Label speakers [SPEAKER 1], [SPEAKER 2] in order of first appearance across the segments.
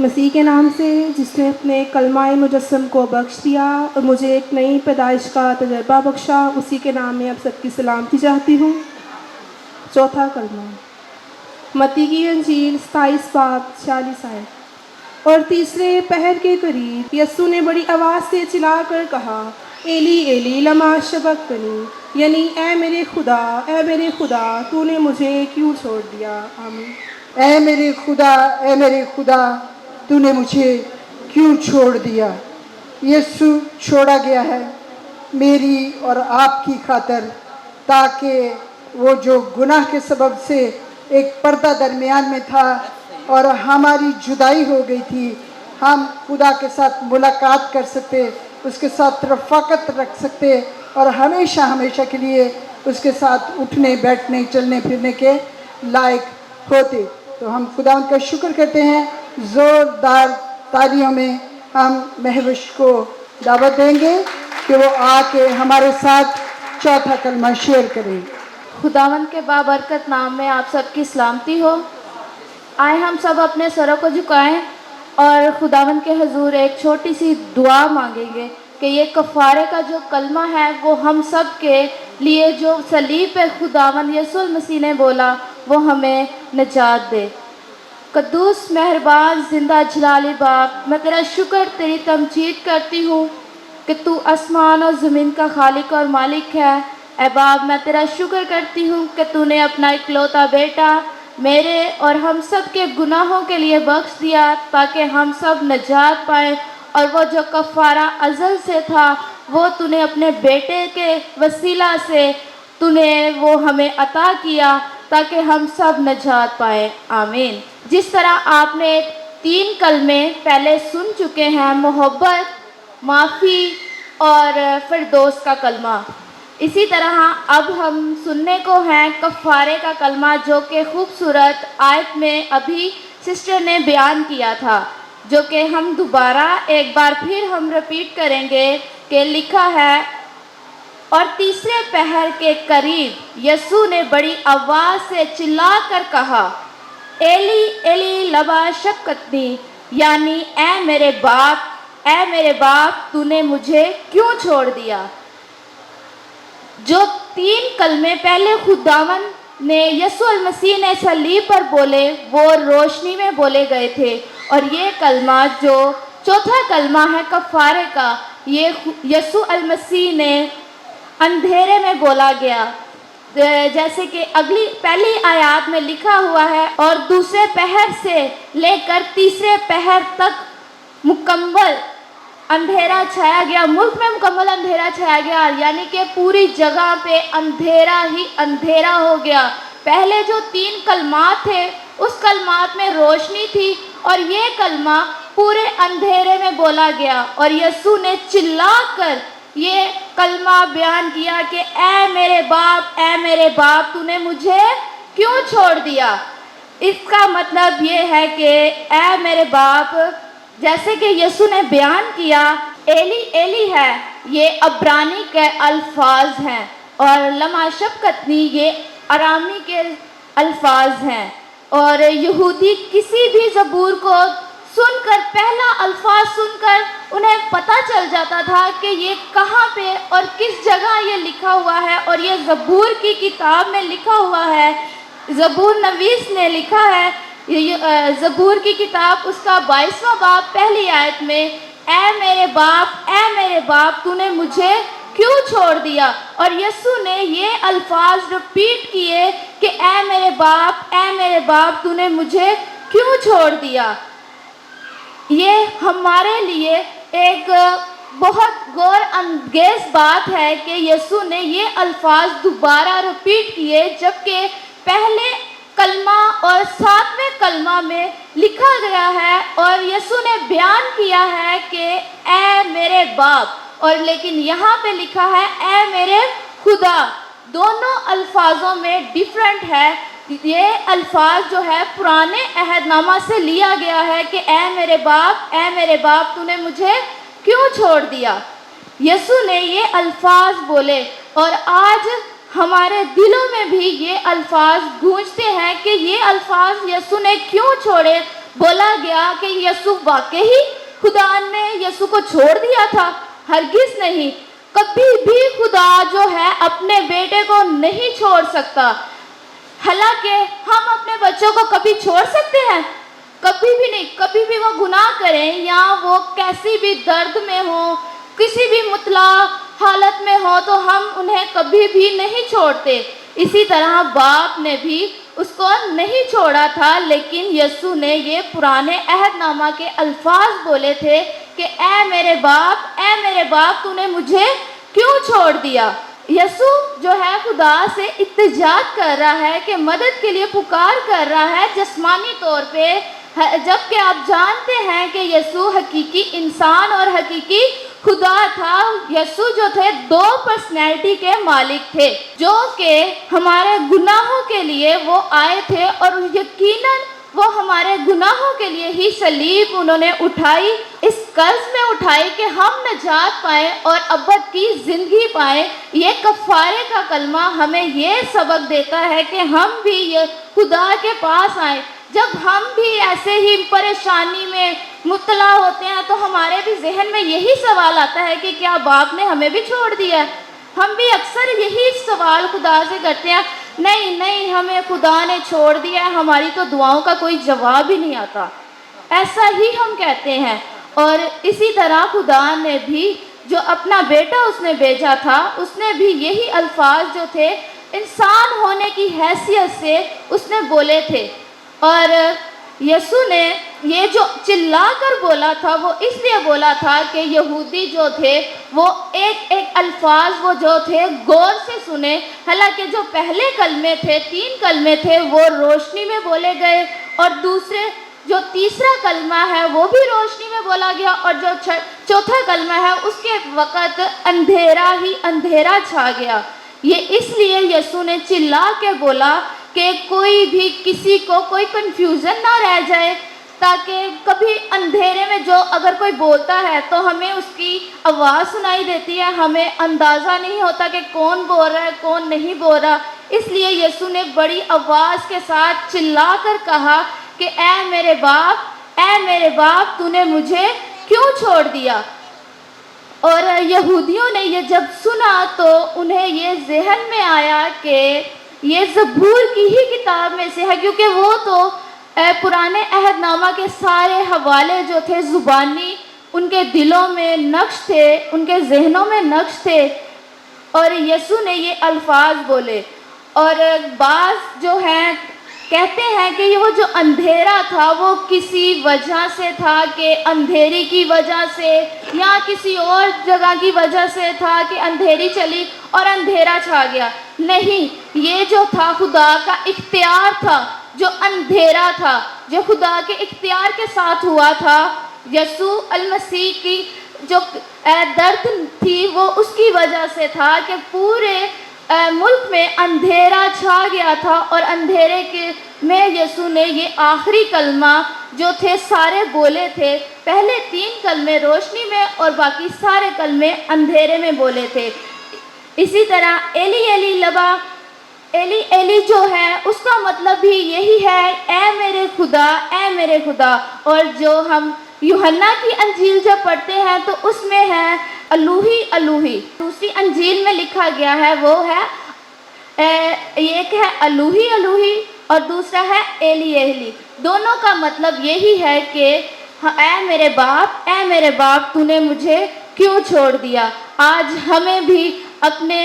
[SPEAKER 1] مسیح کے نام سے جس نے اپنے کلمہ مجسم کو بخش دیا اور مجھے ایک نئی پیدائش کا تجربہ بخشا، اسی کے نام میں اب سب کی سلامتی چاہتی ہوں۔ چوتھا کلمہ متی کی انجیل 27 باب 46 آیت۔ اور تیسرے پہر کے قریب یسوع نے بڑی آواز سے چلا کر کہا، ایلی ایلی لما شبقتنی، یعنی اے میرے خدا تو نے مجھے کیوں چھوڑ دیا۔ آمین۔
[SPEAKER 2] اے میرے خدا تو نے مجھے کیوں چھوڑ دیا۔ یسوع چھوڑا گیا ہے میری اور آپ کی خاطر، تاکہ وہ جو گناہ کے سبب سے ایک پردہ درمیان میں تھا اور ہماری جدائی ہو گئی تھی، ہم خدا کے ساتھ ملاقات کر سکتے، اس کے ساتھ رفاقت رکھ سکتے اور ہمیشہ کے لیے اس کے ساتھ اٹھنے بیٹھنے چلنے پھرنے کے لائق ہوتے۔ تو ہم خداوند کا شکر کرتے ہیں۔ زوردار تالیوں میں ہم مہوش کو دعوت دیں گے کہ وہ آ کے ہمارے ساتھ چوتھا کلمہ شیئر کریں۔
[SPEAKER 3] خداوند کے بابرکت نام میں آپ سب کی سلامتی ہو۔ آئے ہم سب اپنے سروں کو جھکائیں اور خداوند کے حضور ایک چھوٹی سی دعا مانگیں گے کہ یہ کفارے کا جو کلمہ ہے وہ ہم سب کے لیے جو صلیب پہ خداوند یسوع المسیح نے بولا وہ ہمیں نجات دے۔ قدوس مہربان زندہ جلالی باپ، میں تیرا شکر تیری تمجید کرتی ہوں کہ تو آسمان اور زمین کا خالق اور مالک ہے۔ اے باپ، میں تیرا شکر کرتی ہوں کہ تو نے اپنا اکلوتا بیٹا میرے اور ہم سب کے گناہوں کے لیے بخش دیا تاکہ ہم سب نجات پائیں، اور وہ جو کفارہ ازل سے تھا وہ تو نے اپنے بیٹے کے وسیلہ سے تو نے وہ ہمیں عطا کیا تاکہ ہم سب نجات پائیں۔ آمین۔ جس طرح آپ نے 3 کلمے پہلے سن چکے ہیں، محبت، معافی اور فردوس کا کلمہ، اسی طرح اب ہم سننے کو ہیں کفارے کا کلمہ، جو کہ خوبصورت آیت میں ابھی سسٹر نے بیان کیا تھا، جو کہ ہم دوبارہ ایک بار پھر ہم رپیٹ کریں گے کہ لکھا ہے، اور تیسرے پہر کے قریب یسوع نے بڑی آواز سے چلا کر کہا، ایلی ایلی لما شبقتنی، یعنی اے میرے باپ تو نے مجھے کیوں چھوڑ دیا۔ جو 3 کلمے پہلے خداوند نے یسوع المسیح نے صلیب پر بولے وہ روشنی میں بولے گئے تھے، اور یہ کلمہ جو چوتھا کلمہ ہے کفارے کا، یہ یسوع المسیح نے اندھیرے میں بولا گیا، جیسے کہ پہلی آیات میں لکھا ہوا ہے، اور دوسرے پہر سے لے کر تیسرے پہر تک مکمل اندھیرا چھایا گیا، ملک میں مکمل اندھیرا چھایا گیا، یعنی کہ پوری جگہ پہ اندھیرا ہی اندھیرا ہو گیا۔ پہلے جو 3 کلمات تھے اس کلمات میں روشنی تھی، اور یہ کلمہ پورے اندھیرے میں بولا گیا، اور یسوع نے چلا کر یہ کلمہ بیان کیا کہ اے میرے باپ تو نے مجھے کیوں چھوڑ دیا۔ اس کا مطلب یہ ہے کہ اے میرے باپ، جیسے کہ یسوع نے بیان کیا، ایلی ایلی ہے، یہ عبرانی کے الفاظ ہیں، اور لما شبقتنی یہ ارامی کے الفاظ ہیں، اور یہودی کسی بھی زبور کو سن کر، پہلا الفاظ سن کر انہیں پتہ چل جاتا تھا کہ یہ کہاں پہ اور کس جگہ یہ لکھا ہوا ہے، اور یہ زبور کی کتاب میں لکھا ہوا ہے۔ زبور نویس نے لکھا ہے، زبور کی کتاب اس کا 22واں باب پہلی آیت میں، اے میرے باپ تو نے مجھے کیوں چھوڑ دیا، اور یسوع نے یہ الفاظ رپیٹ کیے کہ اے میرے باپ تو نے مجھے کیوں چھوڑ دیا۔ یہ ہمارے لیے ایک بہت غور انگیز بات ہے کہ یسوع نے یہ الفاظ دوبارہ رپیٹ کیے، جبکہ پہلے کلمہ اور 7ویں کلمہ میں لکھا گیا ہے اور یسوع نے بیان کیا ہے کہ اے میرے باپ، اور لیکن یہاں پہ لکھا ہے اے میرے خدا۔ دونوں الفاظوں میں ڈیفرنٹ ہے۔ یہ الفاظ جو ہے پرانے عہد نامہ سے لیا گیا ہے کہ اے میرے باپ تو نے مجھے کیوں چھوڑ دیا۔ یسوع نے یہ الفاظ بولے، اور آج ہمارے دلوں میں بھی یہ الفاظ گونجتے ہیں کہ یہ الفاظ یسوع نے کیوں چھوڑے، बोला गया कि यीशु वाकई खुदा ने यीशु को छोड़ दिया था? हरगिज नहीं। कभी भी खुदा जो है अपने बेटे को नहीं छोड़ सकता। हालांकि हम अपने बच्चों को कभी छोड़ सकते हैं? कभी भी नहीं। कभी भी वो गुनाह करें या वो कैसी भी दर्द में हो, किसी भी मुतला हालत में हो, तो हम उन्हें कभी भी नहीं छोड़ते। इसी तरह बाप ने भी उसको नहीं छोड़ा था, लेकिन यीशु ने ये पुराने अहदनामा के अल्फाज बोले थे कि ऐ मेरे बाप तूने मुझे क्यों छोड़ दिया। यीशु जो है खुदा से इत्तेजात कर रहा है कि मदद के लिए पुकार कर रहा है जिस्मानी तौर पे, जबकि आप जानते हैं कि यीशु हकीकी इंसान और हकीकी खुदा था। यीशु जो थे दो पर्सनैलिटी के मालिक थे, जो कि हमारे गुनाहों के लिए वो आए थे और यकीनन वो हमारे गुनाहों के लिए ही सलीब उन्होंने उठाई, इस कर्ज में उठाई कि हम नजात पाएँ और अब्बद की ज़िंदगी पाएँ। ये कफ़ारे का कलमा हमें ये सबक देता है कि हम भी ये खुदा के पास आएँ। जब हम भी ऐसे ही परेशानी में मुब्तला होते हैं तो हमारे भी जहन में यही सवाल आता है कि क्या बाप ने हमें भी छोड़ दिया है? हम भी अक्सर यही सवाल खुदा से करते हैं, नहीं हमें खुदा ने छोड़ दिया है, हमारी तो दुआओं का कोई जवाब ही नहीं आता, ऐसा ही हम कहते हैं। और इसी तरह खुदा ने भी जो अपना बेटा उसने भेजा था, उसने भी यही अल्फाज जो थे इंसान होने की हैसियत से उसने बोले थे। और यीशु ने ये जो चिल्ला कर बोला था वो इसलिए बोला था कि यहूदी जो थे वो एक अल्फाज वो जो थे गौर से सुने। हालांकि जो पहले कलमे थे, 3 कलमे थे, वो रोशनी में बोले गए और दूसरे जो तीसरा कलमा है वो भी रोशनी में बोला गया और जो चौथा कलमा है उसके वक़्त अंधेरा ही अंधेरा छा गया। ये इसलिए यीशु ने चिल्ला के बोला कि कोई भी किसी को कोई कन्फ्यूज़न ना रह जाए, ताकि कभी अंधेरे में जो अगर कोई बोलता है तो हमें उसकी आवाज़ सुनाई देती है, हमें अंदाज़ा नहीं होता कि कौन बोल रहा है कौन नहीं बोल रहा। इसलिए यीशु ने बड़ी आवाज़ के साथ चिल्ला कर कहा कि ऐ मेरे बाप तूने मुझे क्यों छोड़ दिया। और यहूदियों ने ये जब सुना तो उन्हें ये जहन में आया कि ये ज़बूर की ही किताब में से है, क्योंकि वो तो पुराने अहदनामा के सारे हवाले जो थे ज़ुबानी उनके दिलों में नक्श थे, उनके जहनों में नक्श थे। और यीशु ने ये अल्फाज बोले। और बाज़ जो हैं कहते हैं कि ये वो जो अंधेरा था वो किसी वजह से था कि अंधेरी की वजह से या किसी और जगह की वजह से था कि अंधेरी चली और अंधेरा छा गया। नहीं, ये जो था खुदा का इख्तियार था, जो अंधेरा था जो खुदा के इख्तियार के साथ हुआ था। यीशु मसीह की जो दर्द थी वो उसकी वजह से था कि पूरे मुल्क में अंधेरा छा गया था और अंधेरे के में यीशु ने ये आखिरी कलमा जो थे सारे बोले थे। पहले 3 कलमे रोशनी में और बाकी सारे कलमे अंधेरे में बोले थे। इसी तरह एली एली लबा एली एली जो है उसका मतलब भी यही है, ऐ मेरे खुदा। और जो हम यूहन्ना की अंजील जब पढ़ते हैं तो उसमें है अलूही अलूही। दूसरी अंजील में लिखा गया है वो है एक है अलूही अलूही और दूसरा है एली एली। दोनों का मतलब यही है कि ऐ मेरे बाप तूने मुझे क्यों छोड़ दिया। आज हमें भी अपने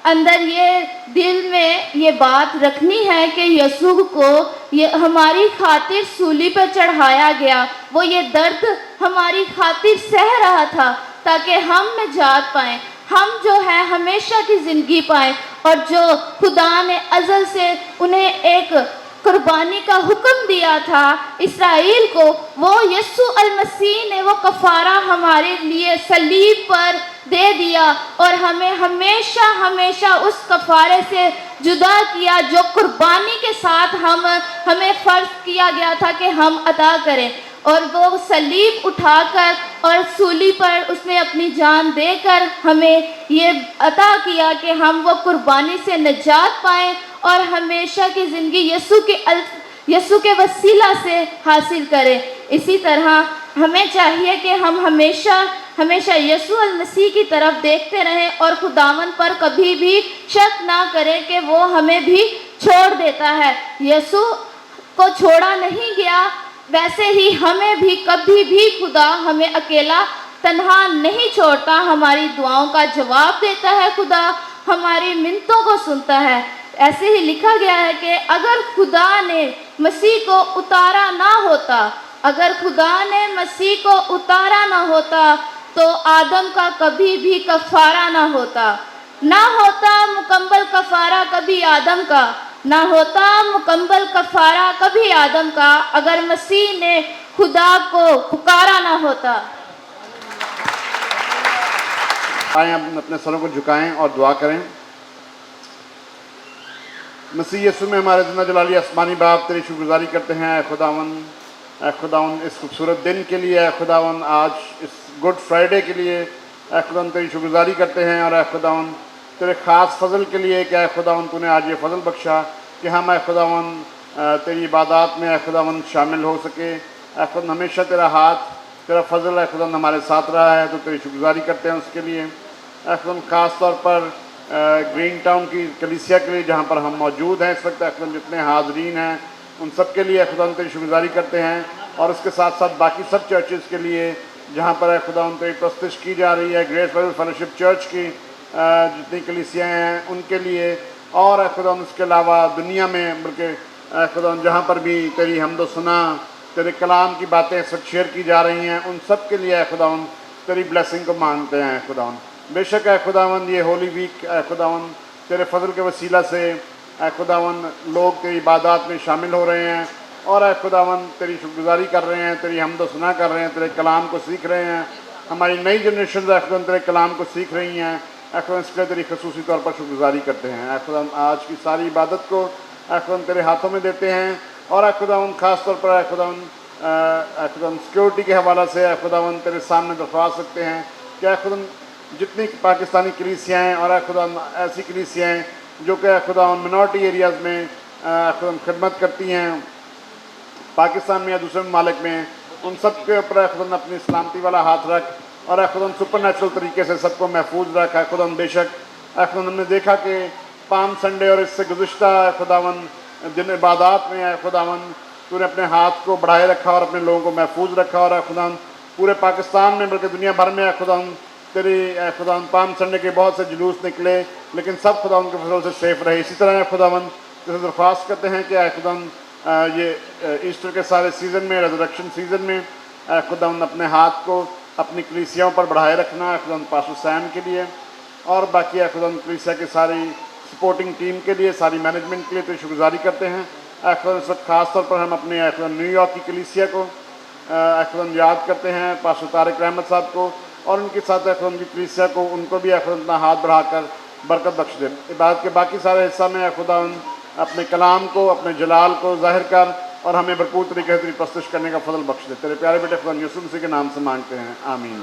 [SPEAKER 3] अंदर ये दिल में ये बात रखनी है कि यीशु को ये हमारी खातिर सूली पर चढ़ाया गया, वो ये दर्द हमारी खातिर सह रहा था ताकि हम निजात पाएँ, हम जो है हमेशा की ज़िंदगी पाएँ। और जो खुदा ने अज़ल से उन्हें एक कुर्बानी का हुक्म दिया था इसराइल को, वो यीशु मसीह ने वो कफ़ारा हमारे लिए सलीब पर दे दिया और हमें हमेशा हमेशा उस कफ़ारे से जुदा किया जो कुर्बानी के साथ हमें फ़र्ज़ किया गया था कि हम अदा करें। और वो सलीब उठाकर और सूली पर उसने अपनी जान देकर हमें ये अता किया कि हम वो कुर्बानी से निजात पाएँ और हमेशा की ज़िंदगी यीशु के वसीला से हासिल करें। इसी तरह हमें चाहिए कि हम हमेशा यीशु अल मसीह की तरफ देखते रहें और खुदावन पर कभी भी शक ना करें कि वो हमें भी छोड़ देता है। यीशु को छोड़ा नहीं गया, वैसे ही हमें भी कभी भी खुदा हमें अकेला तन्हा नहीं छोड़ता, हमारी दुआओं का जवाब देता है, खुदा हमारी मिन्नतों को सुनता है। ऐसे ही लिखा गया है कि अगर खुदा ने मसीह को उतारा ना होता, अगर खुदा ने मसीह को उतारा ना होता तो आदम का कभी भी कफ़ारा ना होता मुकम्मल कफ़ारा कभी आदम का, ना होता मुकम्मल कफ़ारा कभी आदम का, अगर मसीह ने खुदा को पुकारा ना होता।
[SPEAKER 4] आए हम अपने सरों को झुकाएं और दुआ करें। मसीह यीशु में हमारे जिंदा जलाली आसमानी बाप, तेरी शुक्रगुजारी करते हैं ऐ खुदावन इस खूबसूरत दिन के लिए, ऐ खुदावन आज इस गुड फ्राइडे के लिए, ऐ खुदावन तेरी शुक्रगुजारी करते हैं, और ऐ खुदावन तेरे ख़ास फजल के लिए कि ऐ खुदावन तूने आज ये फजल बख्शा कि हम ऐ खुदावन तेरी इबादत में ऐ खुदावन शामिल हो सके। ऐ खुदावन हमेशा तेरा हाथ, तेरा फजल ऐ खुदावन हमारे साथ रहा है, तो तेरी शुक्रगुजारी करते हैं उसके लिए। ऐ खुदावन ख़ास तौर पर ग्रीन टाउन की कलीसिया के लिए जहाँ पर हम मौजूद हैं इस वक्त, ऐ खुदावन जितने हाजरीन हैं उन सब के लिए खुदावन तेरी शुक्रगुजारी करते हैं, और उसके साथ साथ बाकी सब चर्चेज़ के लिए जहाँ पर खुदावन तेरी प्रस्तुत की जा रही है, ग्रेस बाइबल फेलोशिप चर्च की जितनी कलीसियाँ हैं उनके लिए, और खुदावन उसके अलावा दुनिया में बल्कि खुदावन जहाँ पर भी तेरी हमदो सुना, तेरे कलाम की बातें इस वक्त शेयर की जा रही हैं, उन सब के लिए खुदावन तेरी ब्लेसिंग को मांगते हैं। खुदावन बेशक खुदावन ये होली वीक खुदावन तेरे फजल के वसीला से खुदावन लोग तेरी इबादत में शामिल हो रहे हैं, और खुदावन तेरी शुक्रगुजारी कर रहे हैं, तेरी हमदो सुना कर रहे हैं, तेरे कलाम को सीख रहे हैं। हमारी नई जनरेशन खुदावन तेरे कलाम को सीख रही हैं, खुदावन इसके लिए तेरी खसूसी तौर पर शुक्रगुजारी करते हैं। खुदावन आज की सारी इबादत को खुदावन तेरे हाथों में देते हैं, और खुदावन ख़ास तौर पर खुदावन सिक्योरिटी के हवाले से खुदावन तेरे सामने दरख्वास्त रखते हैं कि खुदावन जितनी पाकिस्तानी कलीसियाँ हैं और खुदावन ऐसी कलीसियाँ हैं जो कि खुदावन मिनॉरिटी एरियाज़ में खुदावन खिदमत करती हैं पाकिस्तान में या दूसरे ममालिक में, उन सब के ऊपर खुदावन अपनी सलामती वाला हाथ रख, और खुदावन सुपर नेचुरल तरीके से सबको महफूज रख। खुदावन बेशक खुदावन हमने देखा कि पाम संडे और इससे गुज़िश्ता खुदावन दिन इबादत में खुदावन तूने अपने हाथ को बढ़ाए रखा और अपने लोगों को महफूज रखा, और खुदावन पूरे पाकिस्तान में बल्कि दुनिया भर में खुदावन तेरी खुदावन पाम संडे के बहुत से जुलूस निकले, लेकिन सब खुदावन के फजल से सेफ रहे। इसी तरह खुदावन जैसे दरख्वास्त करते हैं कि खुदावन ये ईस्टर के सारे सीज़न में, रेजरेक्शन सीज़न में खुदावन अपने हाथ को अपनी कलीसियाओं पर बढ़ाए रखना खुदावन पास्टर सैम के लिए, और बाकी खुदावन कलीसिया की सारी सपोर्टिंग टीम के लिए, सारी मैनेजमेंट के लिए तो शुक्रगुजारी करते हैं। खुदावन इस वक्त ख़ास तौर पर हम अपने खुदावन न्यूयॉर्क की कलीसिया को खुदावन याद करते हैं, पास्टर तारिक रहमत साहब को, और उनके साथ खुदावन की कलीसिया को, उनको भी खुदावन अपना हाथ बढ़ाकर बरकत बख्श दे। इबादत के बाकी सारे हिस्सा में खुदावन अपने कलाम को, अपने जलाल को ज़ाहिर कर, और हमें भरपूर तरीके से तेरी प्रस्तुत करने का फजल बख्श दे। तेरे प्यारे बेटे खुदावन यीशु मसीह के नाम से मांगते हैं, आमीन।